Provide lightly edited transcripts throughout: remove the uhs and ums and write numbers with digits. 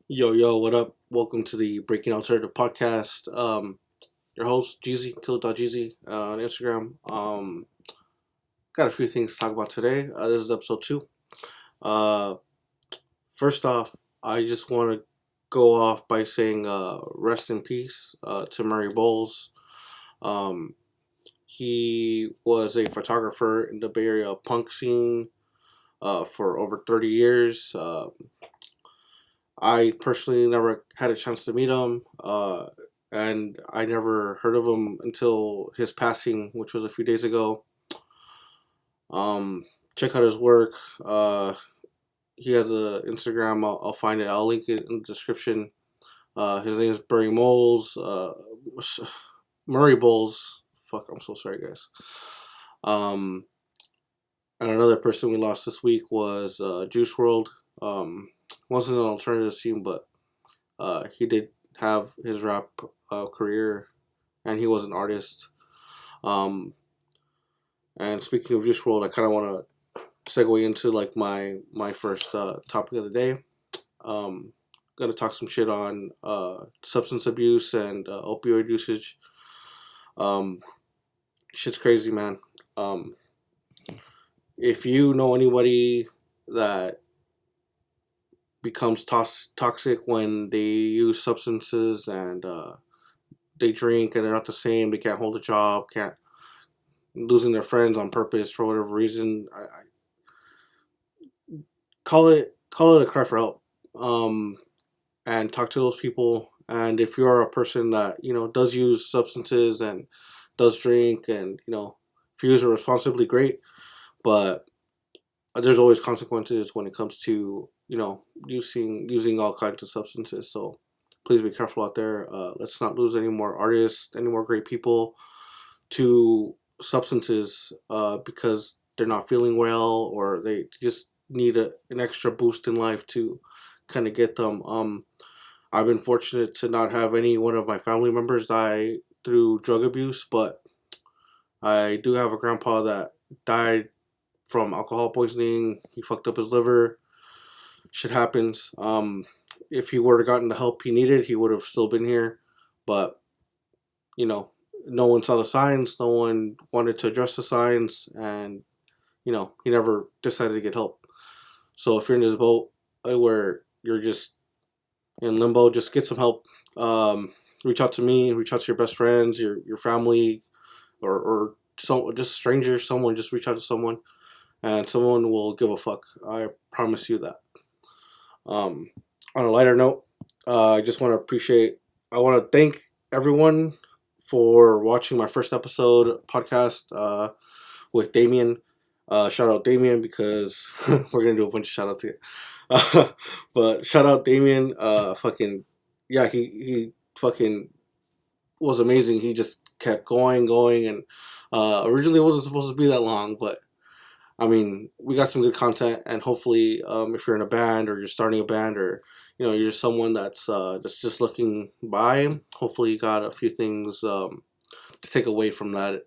Yo, what up? Welcome to the Breaking Alternative Podcast. Your host, Jeezy, Killer.Jeezy, on Instagram. Got a few things to talk about today. This is episode 2. Uh, First off, I just want to go off by saying rest in peace to Murray Bowles. Um, he was a photographer in the Bay Area punk scene for over 30 years. I personally never had a chance to meet him, and I never heard of him until his passing, which was a few days ago. Um, Check out his work. He has a Instagram. I'll find it. I'll link it in the description. His name is Murray Moles. Murray Bowles. Fuck, I'm so sorry, guys. Um, and another person we lost this week was Juice World. Wasn't an alternative scene, but he did have his rap career, and he was an artist. Um, and speaking of Juice World, I kind of want to segue into like my first topic of the day. Gonna talk some shit on substance abuse and opioid usage. Um, Shit's crazy, man. Um, if you know anybody that becomes toxic when they use substances and they drink and they're not the same, they can't hold a job, can't losing their friends on purpose for whatever reason. I call it a cry for help, and talk to those people. And if you are a person that does use substances and does drink and if you use it responsibly, great. But there's always consequences when it comes to using all kinds of substances. So please be careful out there. Let's not lose any more artists, any more great people to substances because they're not feeling well or they just need an extra boost in life to kind of get them. I've been fortunate to not have any one of my family members die through drug abuse, but I do have a grandpa that died from alcohol poisoning. He fucked up his liver. Shit happens. If he would have gotten the help he needed, he would have still been here. But you know, no one saw the signs. No one wanted to address the signs, and he never decided to get help. So if you're in this boat where you're just in limbo, just get some help. Reach out to me. Reach out to your best friends, your family, or some just strangers. Someone just reach out to someone, and someone will give a fuck. I promise you that. Um, on a lighter note, I just want to appreciate. I want to thank everyone for watching my first episode podcast with Damien. Shout out Damien because we're gonna do a bunch of shout outs here. But shout out Damien. Fucking yeah, he fucking was amazing. He just kept going, and originally it wasn't supposed to be that long, but I mean, we got some good content, and hopefully, if you're in a band or you're starting a band or you're someone that's just looking by, hopefully you got a few things to take away from that,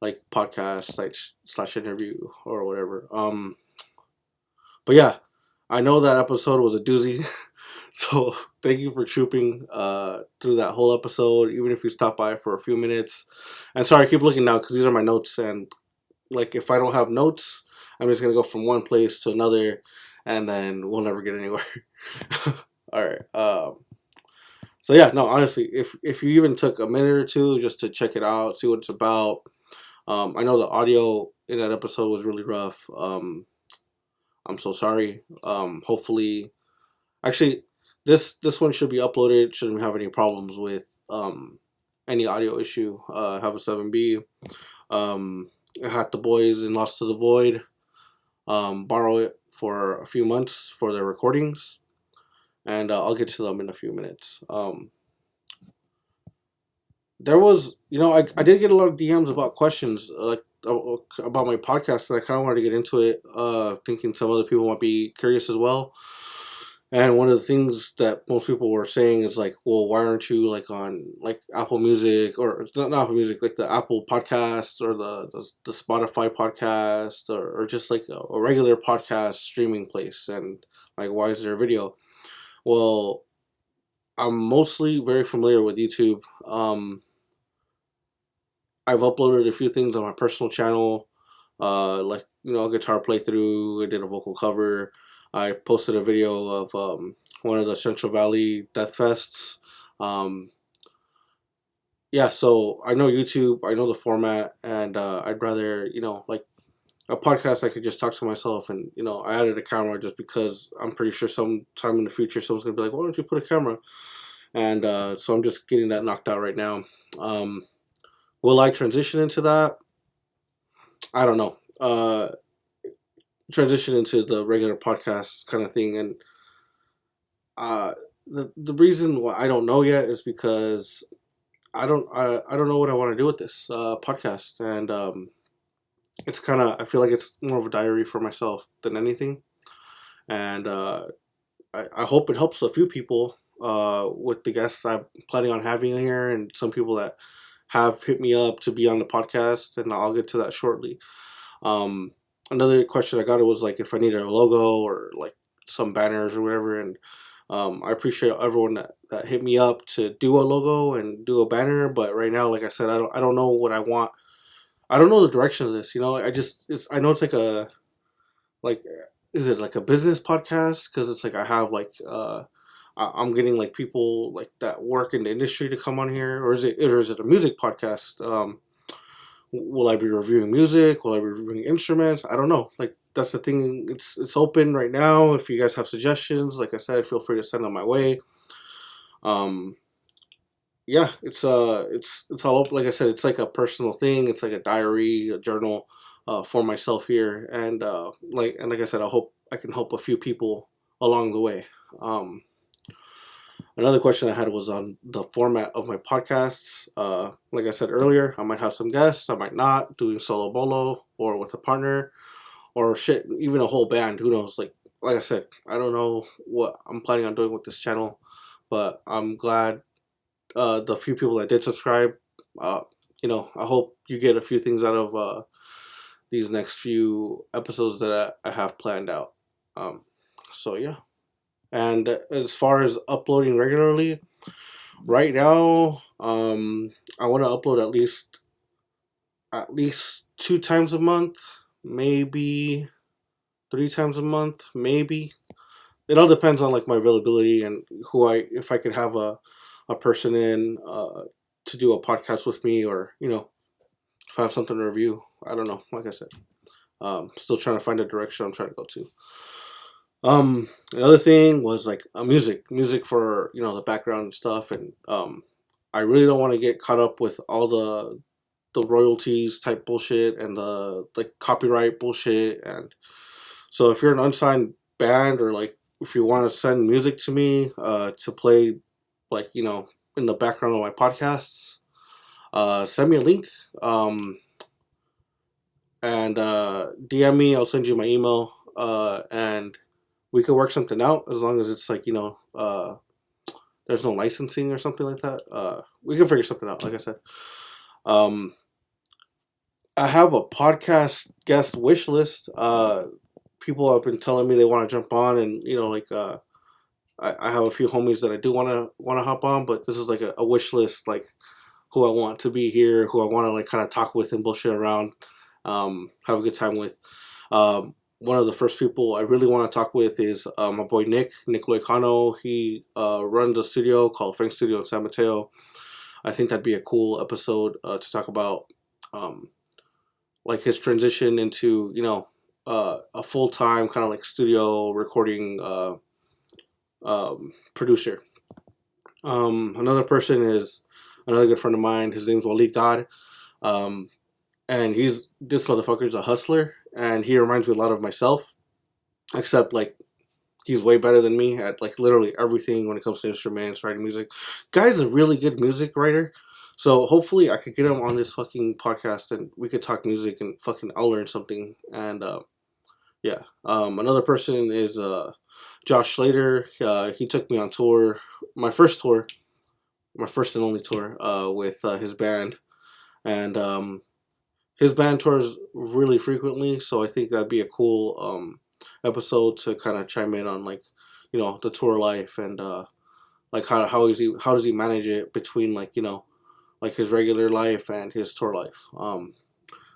like podcast, like slash interview or whatever. But yeah, I know that episode was a doozy, so thank you for trooping through that whole episode, even if you stopped by for a few minutes. And sorry, I keep looking now because these are my notes, and like if I don't have notes, I'm just gonna go from one place to another, and then we'll never get anywhere. All right. So yeah, no, honestly, if you even took a minute or two just to check it out, see what it's about. I know the audio in that episode was really rough. I'm so sorry. Hopefully, actually, this one should be uploaded. Shouldn't have any problems with any audio issue. Have a 7B. I had the boys in Lost to the Void borrow it for a few months for their recordings, and I'll get to them in a few minutes. There was, I did get a lot of DMs about questions, like about my podcast, and I kind of wanted to get into it, thinking some other people might be curious as well. And one of the things that most people were saying is like, well, why aren't you like on like Apple Music or not Apple Music, like the Apple Podcasts or the Spotify podcast or just like a regular podcast streaming place, and like why is there a video? Well, I'm mostly very familiar with YouTube. I've uploaded a few things on my personal channel, like a guitar playthrough. I did a vocal cover. I posted a video of one of the Central Valley Death Fests. Um, yeah, so I know YouTube. I know the format, and I'd rather like a podcast. I could just talk to myself, and I added a camera just because I'm pretty sure sometime in the future someone's gonna be like, "Why don't you put a camera?" And so I'm just getting that knocked out right now. Um, will I transition into that? I don't know. Transition into the regular podcast kind of thing, and uh, the reason why I don't know yet is because I don't know what I want to do with this podcast, and it's kind of I feel like it's more of a diary for myself than anything, and I hope it helps a few people with the guests I'm planning on having here, and some people that have hit me up to be on the podcast, and I'll get to that shortly. Um, Another question I got was like if I needed a logo or like some banners or whatever, and I appreciate everyone that hit me up to do a logo and do a banner. But right now, like I said, I don't know what I want. I don't know the direction of this. I know it's like is it like a business podcast? Because it's like I have like I'm getting like people like that work in the industry to come on here, or is it a music podcast? Will I be reviewing music? Will I be reviewing instruments? I don't know. Like that's the thing. It's open right now. If you guys have suggestions, like I said, feel free to send them my way. Um, yeah, it's all open. Like I said, it's like a personal thing. It's like a diary, a journal, for myself here, and like I said, I hope I can help a few people along the way. Um, Another question I had was on the format of my podcasts. Like I said earlier, I might have some guests, I might not, doing solo bolo or with a partner or shit, even a whole band. Who knows? Like I said, I don't know what I'm planning on doing with this channel, but I'm glad the few people that did subscribe. Uh, I hope you get a few things out of these next few episodes that I have planned out. So yeah. And as far as uploading regularly, right now, I want to upload at least 2 times a month, maybe 3 times a month, maybe. It all depends on like my availability and if I could have a person in to do a podcast with me, or if I have something to review. I don't know. Like I said, still trying to find a direction I'm trying to go to. Another thing was like music for the background and stuff, and I really don't want to get caught up with all the royalties type bullshit and the like copyright bullshit. And so if you're an unsigned band, or like if you want to send music to me to play, like in the background of my podcasts, send me a link, and DM me. I'll send you my email, and we could work something out, as long as it's like there's no licensing or something like that. We can figure something out. Like I said, um, I have a podcast guest wish list. People have been telling me they want to jump on, and I have a few homies that I do want to hop on, but this is like a wish list, like who I want to be here, who I want to like kind of talk with and bullshit around, have a good time with. One of the first people I really want to talk with is my boy Nick Loicano. He runs a studio called Frank Studio in San Mateo. I think that'd be a cool episode to talk about, like his transition into a full time kind of like studio recording producer. Another person is another good friend of mine. His name's Walid God. Um, and this motherfucker's a hustler, and he reminds me a lot of myself, except like he's way better than me at like literally everything when it comes to instruments, writing music. Guy's a really good music writer, so hopefully I could get him on this fucking podcast and we could talk music and fucking I'll learn something. And yeah, another person is Josh Slater. He took me on tour, my first tour, my first and only tour with his band, and his band tours really frequently, so I think that'd be a cool episode to kind of chime in on, like the tour life, and like how does he manage it between, like, like his regular life and his tour life.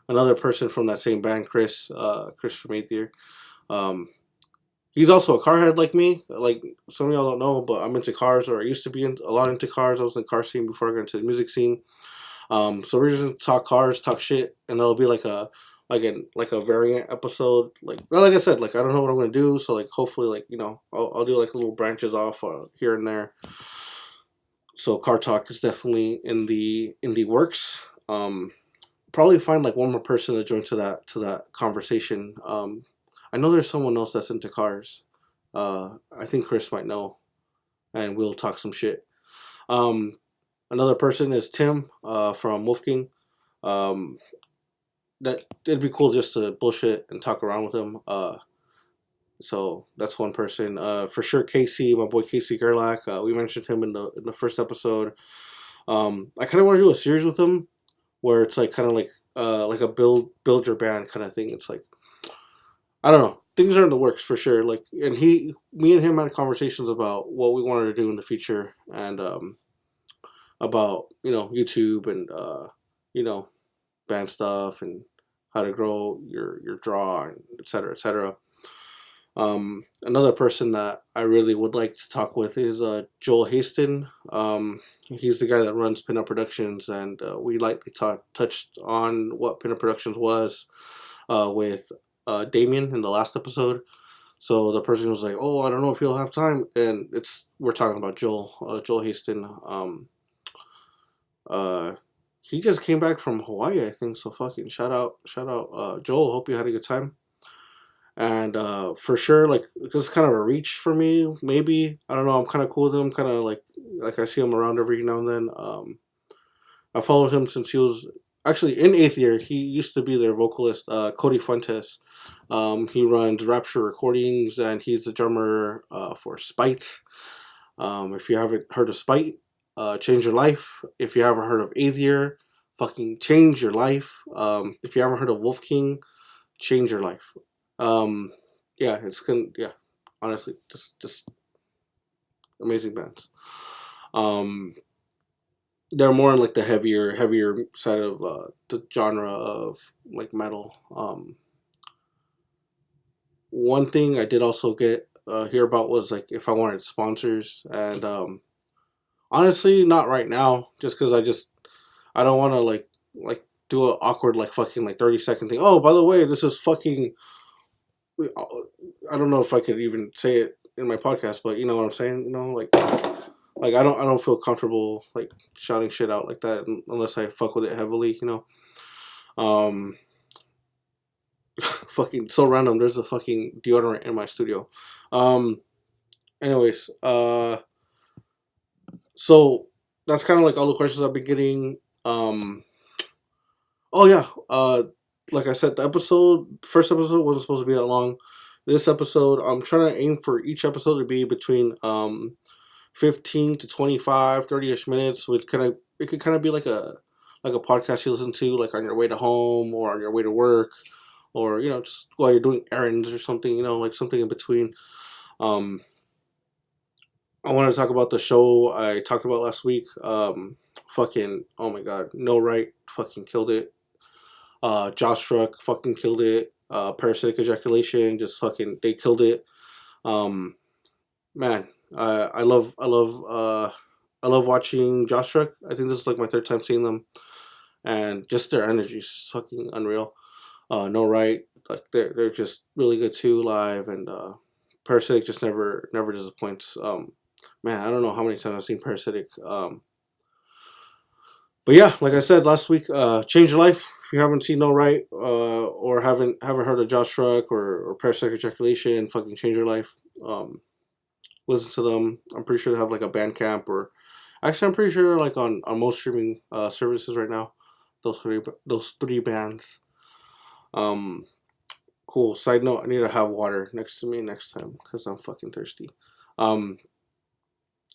Another person from that same band, Chris from Aether. Um, he's also a car head like me. Like, some of y'all don't know, but I'm into cars, or I used to be a lot into cars. I was in the car scene before I got into the music scene. So we're just gonna talk cars, talk shit, and it'll be like a variant episode. Like I said, like, I don't know what I'm gonna do. So, like, hopefully, like, I'll do like little branches off here and there. So car talk is definitely in the works. Probably find like one more person to join to that conversation. I know there's someone else that's into cars. I think Chris might know, and we'll talk some shit. Um, Another person is Tim from Wolfgang. Um, that it'd be cool just to bullshit and talk around with him. So that's one person. For sure, Casey, my boy Casey Gerlach. We mentioned him in the first episode. I kind of want to do a series with him where it's like kind of like a build your band kind of thing. It's like, I don't know, things are in the works for sure. Like, and me and him had conversations about what we wanted to do in the future, and about YouTube, and you know band stuff, and how to grow your draw, and etc. etc. Another person that I really would like to talk with is Joel Haston. He's the guy that runs Pinup Productions, and we lightly touched on what Pinup Productions was with Damien in the last episode. So the person was like, "Oh, I don't know if you'll have time," and we're talking about Joel Haston. Uh, he just came back from Hawaii, I think. So fucking shout out, Joel. Hope you had a good time. And for sure, like, this is kind of a reach for me. Maybe, I don't know. I'm kind of cool with him. Kind of like I see him around every now and then. I followed him since he was actually in Aether. He used to be their vocalist, Cody Fuentes. He runs Rapture Recordings, and he's the drummer for Spite. If you haven't heard of Spite, change your life. If you haven't heard of Aether, fucking change your life. If you haven't heard of Wolf King, change your life. Um, yeah, yeah, honestly, just amazing bands. Um, they're more in like the heavier side of the genre of like metal. One thing I did also get hear about was like if I wanted sponsors, and honestly, not right now, just because I don't want to like do an awkward like fucking like 30-second thing. Oh, by the way, this is fucking. I don't know if I could even say it in my podcast, but you know what I'm saying. Like I don't feel comfortable like shouting shit out like that unless I fuck with it heavily. Um, fucking so random. There's a fucking deodorant in my studio. Um, anyways, so that's kind of like all the questions I've been getting. Oh yeah. Like I said, first episode wasn't supposed to be that long. This episode, I'm trying to aim for each episode to be between 15 to 25, 30-ish minutes. It could kind of be like a podcast you listen to like on your way to home or on your way to work, or just while you're doing errands or something. Like something in between. Um, I wanted to talk about the show I talked about last week. Fucking, oh my god, No Right fucking killed it. Josh Struck fucking killed it. Parasitic Ejaculation just fucking, they killed it. Um, Man, I love watching Josh Struck. I think this is like my third time seeing them, and just their energy is fucking unreal. No Right, like they're just really good too live, and Parasitic just never disappoints. Man, I don't know how many times I've seen Parasitic. But yeah, like I said last week, change your life. If you haven't seen No Right, or haven't heard of Josh Struck or Parasitic Ejaculation, fucking change your life. Listen to them. I'm pretty sure they have like a Bandcamp, or actually I'm pretty sure they're like on most streaming services right now. Those three bands. Um, cool. Side note: I need to have water next to me next time because I'm fucking thirsty. Um,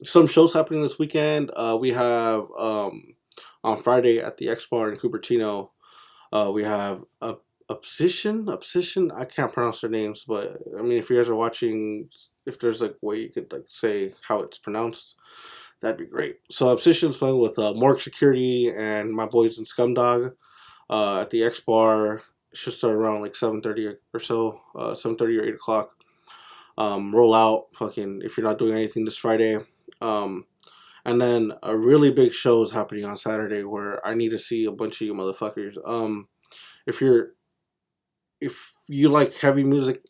some shows happening this weekend. We have on Friday at the X Bar in Cupertino. We have Obsession. I can't pronounce their names, but I mean, if you guys are watching, if there's like a way you could like say how it's pronounced, that'd be great. So Obsession's playing with Morgue Security and my boys in Scumdog at the X Bar. Should start around like 7:30 or so, 7:30 or 8 o'clock. Roll out, fucking, if you're not doing anything this Friday. Um, and then a really big show is happening on Saturday where I need to see a bunch of you motherfuckers. If you're if you like heavy music,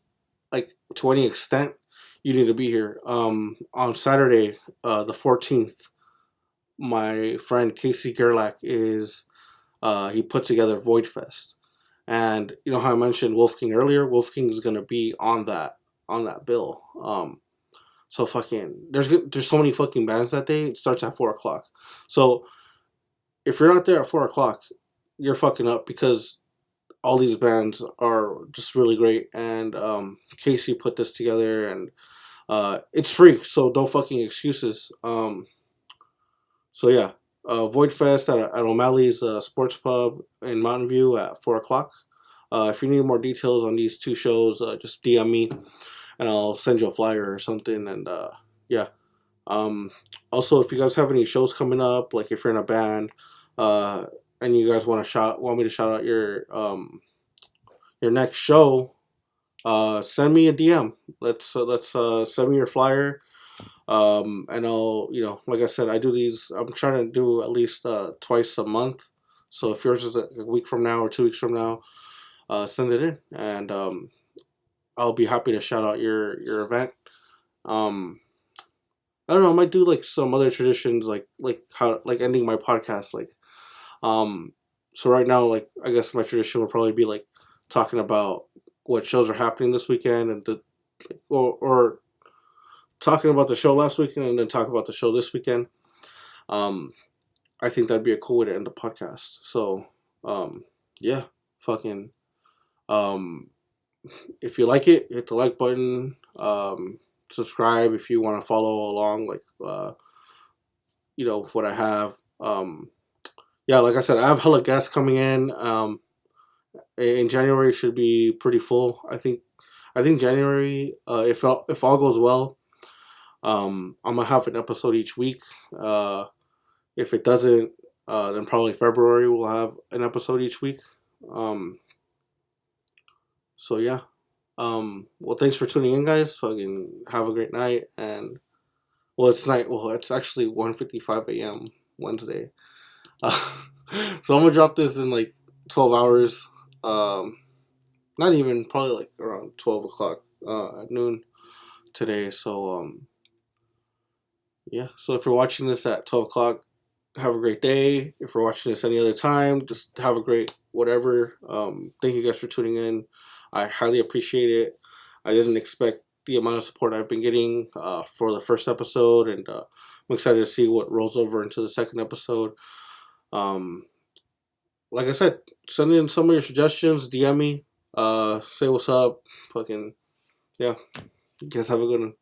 like to any extent, you need to be here. On Saturday, the 14th, my friend Casey Gerlach is he put together Void Fest, and you know how I mentioned Wolf King earlier. Wolf King is gonna be on that bill. So fucking there's so many fucking bands that day. It starts at 4 o'clock. So if you're not there at 4 o'clock, you're fucking up because all these bands are just really great. And Casey put this together, and it's free, so no fucking excuses. So yeah, Void Fest at O'Malley's Sports Pub in Mountain View at 4 o'clock. If you need more details on these two shows, just DM me and I'll send you a flyer or something. And yeah. Also, if you guys have any shows coming up, like if you're in a band, and you guys want me to shout out your next show, send me a DM. Let's send me your flyer. And I'll, like I said, I do these. I'm trying to do at least twice a month. So if yours is a week from now or 2 weeks from now, send it in, and I'll be happy to shout out your event. I don't know. I might do like some other traditions, like ending my podcast, like. So right now, like, I guess my tradition would probably be like talking about what shows are happening this weekend, and or talking about the show last weekend and then talk about the show this weekend. I think that'd be a cool way to end the podcast. So, yeah, fucking, if you like it, hit the like button. Subscribe if you want to follow along, like, what I have. Yeah, like I said, I have hella guests coming in January should be pretty full. I think January, if all goes well, I'm gonna have an episode each week. If it doesn't, then probably February we'll have an episode each week. So yeah. Well, thanks for tuning in, guys. Fucking have a great night. And well, it's night. Well, it's actually 1:55 a.m. Wednesday. So I'm gonna drop this in like 12 hours. Not even, probably like around 12 o'clock at noon today. So yeah. So if you're watching this at 12 o'clock, have a great day. If you're watching this any other time, just have a great whatever. Thank you guys for tuning in. I highly appreciate it. I didn't expect the amount of support I've been getting for the first episode, and I'm excited to see what rolls over into the second episode. Like I said, send in some of your suggestions, DM me, say what's up, fucking, yeah. You guys have a good one.